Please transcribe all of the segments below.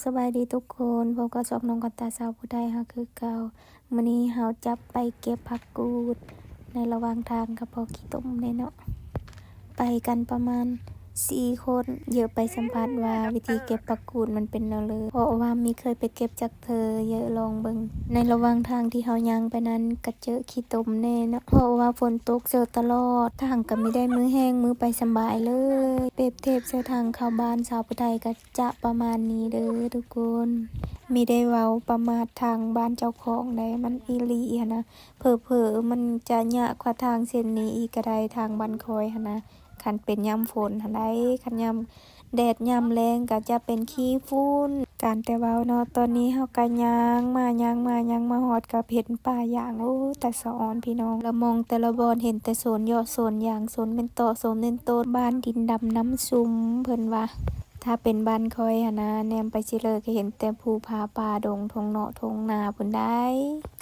สบายดีทุกคนพบกับช่องน้องกันตาสาวผู้ใดฮะคือเก่ามื้อนี้เฮาจะไปเก็บผักกูดในระหว่างทางกับพอขี้ต้มเลยเนาะไปกันประมาณ4คนเยอะไปสัมภาษณ์ว่าวิธีเก็บผักกูดมันเป็นแนวเลยเพราะว่ามีเคยไปเก็บจากเธอเยอะลองเบิ่งในระหว่างทางที่เฮาย่างไปนั้นก็เจอขี้ต้มแน่เนาะเพราะว่าฝนตกเจอตลอดทางก็ไม่ได้มือแห้งมือไปสบายเลยเปรียบเทียบเส้นทางเข้าบ้านชาวผู้ไทยก็จะประมาณนี้เด้อทุกคนมีได้เว้าประมาททางบ้านเจ้าของได้มันอีหลีอะนะเผลอๆมันจะยากกว่าทางเส้นนี้อีกก็ได้ทางบ้านคอยหันนะคันเป็นยามฝนหันได้คันยามแดดยามแรงก็จะเป็นขี้ฝุ่นการแต่เว้าเนาะตอนนี้เฮาก็ย่างมาฮอดกับเห็นป่าอย่างโอ้แต่สะออนพี่น้องละมองแต่ละบอนเห็นแต่สวนยอดสวนยางสวนเป็นตอสวนเป็นต้นบ้านดินดำน้ำซุมเพิ่นว่าถ้าเป็นบ้านคอยหั่นนะแนมไปสิเลยก็เห็นแต่ภูผาป่าดงทงเนาะทงนาพุ่นได้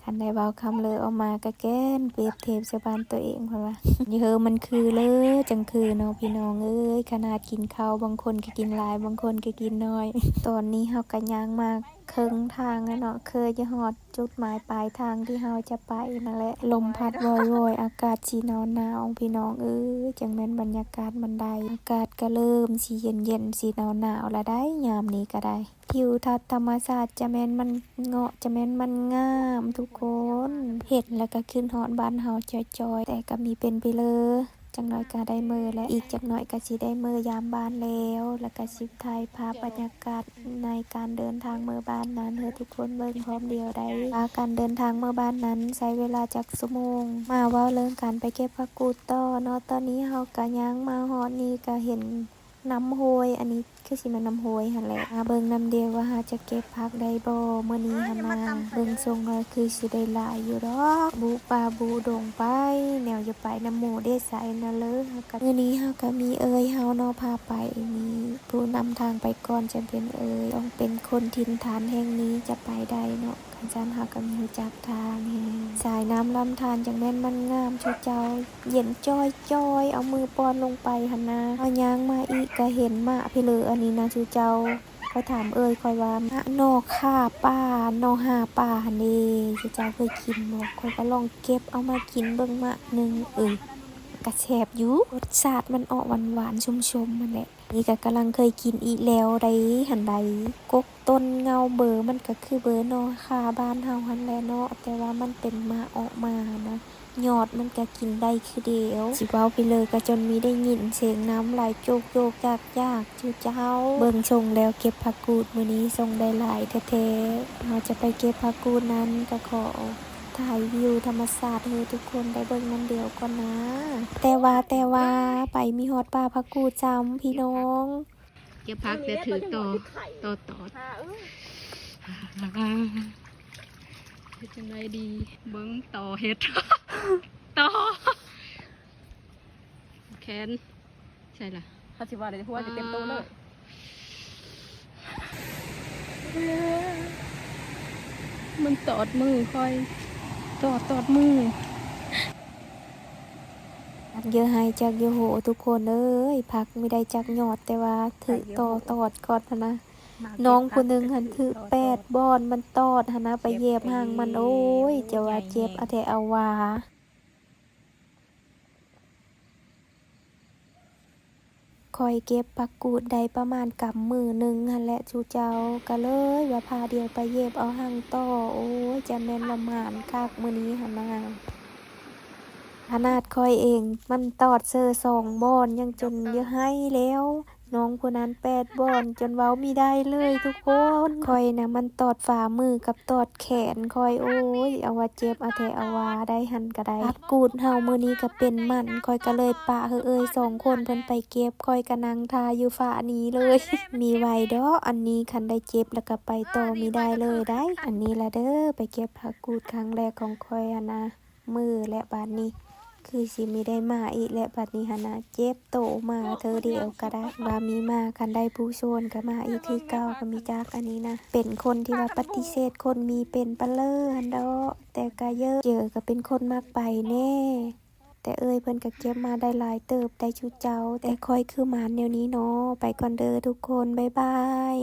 คันได้เว้าคำเลยออกมาก็แก้นเปรียบเทียบใส่บ้านตัวเองเพิ่นว่าเยอะมันคือเลยจังคือเนาะพี่น้องเอ้ยขนาดกินข้าวบางคนก็กินหลายบางคนก็กินน้อยตอนนี้เฮาก็ย่างมาครึ่งทางแล้วเนาะเคยจะฮอดจุดหมายปลายทางที่เฮาจะไปนั่นแหละลมพัดโวยๆอากาศสิหนาวๆพี่น้องเอ้ยจังแม่นบรรยากาศมันได้อากาศก็เริ่มสิเย็นๆสิหนาวๆแล้วได้ยามนี้ก็ได้ทิวทัศน์ธรรมชาติจะแม่นมันเงาะจะแม่นมันงามทุกคนเห็นแล้วก็ขึ้นฮอดบ้านเฮาจอยๆแต่ก็มีเป็นไปเลยจังน้อยก็ได้มื้อและอีกจักหน่อยก็สิได้มื้อยามบ้านแล้วก็สิถ่ายภาพบรรยากาศในการเดินทางมื้อบ้านนั้นให้ทุกคนเบิ่งพร้อมเดียวได้ว่าการเดินทางมื้อบ้านนั้นใช้เวลาจักชั่วโมงมาเว้าเรื่องการไปเก็บผักกูดต่อเนาะตอนนี้เฮาก็ย่างมาฮอดนี่ก็เห็นน้ำห้วยอันนี้คือสิแม่นน้ำห้วยหั่นแหละมาเบิ่งน้ำเดียวว่าหาจะเก็บผักได้บ่มื้อนี้หั่นนะเบิ่งทรงแล้วคือสิได้หลายอยู่ดอกบุป่าบุดงไปแนวอย่าไปน้ำหมู่เด้ไสนะเลยเฮาก็มื้อนี้เฮาก็มีเฮาเนาะพาไปมีผู้นำทางไปก่อนจะเป็นต้องเป็นคนถิ่นฐานแห่งนี้จะไปได้เนาะคันซั่นเฮาก็มีรู้จักทางแฮงสายน้ำลำธารจังแม่นมันงามชูเจ้าเย็นจ้อยๆเอามือป้อนลงไปหั่นนะเอาย่างมาอีกก็เห็นมะพี่เลออันนี้นะชูเจ้าค่อยถามค่อยว่ามะนอกข่าป่านอหาป่าหั่นเด้ชูเจ้าเคยกินบ่ค่อยก็ลองเก็บเอามากินเบิ่งมะนึงกระแสบอยู่รสชาติมันออกหวานๆชุ่มๆนั่นแหละนี่ก็กำลังเคยกินอีกแล้วได้หันใดกกต้นเงาเบอร์มันก็คือเบอร์นอคาบ้านเฮาหันแหละเนาะแต่ว่ามันเป็นมาออกมานะยอดมันก็กินได้คือเดียวสิเว้าไปเลยก็จนมีได้ยินเสียงน้ำไหลโจกๆยากชื่อเจ้าเบิ่งชงแล้วเก็บผักกูดมื้อนี้ทรงได้หลายแท้ๆเราจะไปเก็บผักกูดนั้นก็ขอถ่ายวิวธรรมชาติให้ทุกคนได้เบิ่งน้ำเดียวก่อนนะแต่ว่าไปมีฮอดป่าผักกูดจำพี่น้องเก็บผักแต่ถือต่อเฮ็ดจังไดดีเบิ่งต่อเฮ็ด ต่อแขนใช่ล่ะเขาสิว่าได้หัวจะเต็มโตเลยมันตอดมือค่อยตอดมือเยอะให้จักเยอะโหทุกคนเอ้ยผักไม่ได้จักยอดแต่ว่าถือตอดก่อนนะน้องคนนึงหันถือ8บอนมันตอดหันนะไปเหยียบหางมันโอ้ยจะว่าเจ็บเอาแต่เอาว่าคอยเก็บผักกูดได้ประมาณกำมือหนึ่งหันแหละชูเจ้าก็เลยว่าพาเดียวไปเหยียบเอาหางต่อโอ้ยจะแม่นละหมานคักมื้อนี้หันมาขนาดคอยเองมันตอดเซอ2บอนยังจนเยอะให้แล้วน้องคนนั้น8บอนจนเว้ามีได้เลยทุกคนคอยนะมันตอดฝ่ามือกับตอดแขนคอยโอ้ยเอาว่าเจ็บเอาแท้เอาว่าได้หันก็ได้ผักกูดเฮามื้อนี้ก็เป็นมันคอยก็เลยปะ2คนเพิ่นไปเก็บคอยก็นั่งทาอยู่ฝ่านี้เลย มีไว้ดอกอันนี้คันได้เจ็บแล้วก็ไปต่อมีได้เลยได้อันนี้ละเด้อไปเก็บผักกูดครั้งแรกของคอยอะนะมือและบาดนี้คือสิมีได้มาอีกและบัดนี้หนนะเจ็บโตมาเธอเดียวก็ได้ว่ามีมาคันได้ผู้ชวนก็มาอีกคือเก่าก็มีจักอันนี้นะเป็นคนที่ว่าปฏิเสธคนมีเป็นปะเลอหันดอกแต่ก็เยอะเจอก็เป็นคนมากไปแน่แต่เพิ่นก็เก็บมาได้หลายเติบได้ชุดเจ้าแต่ค่อยคือหมานแนวนี้เนาะไปก่อนเด้อทุกคนบ๊ายบาย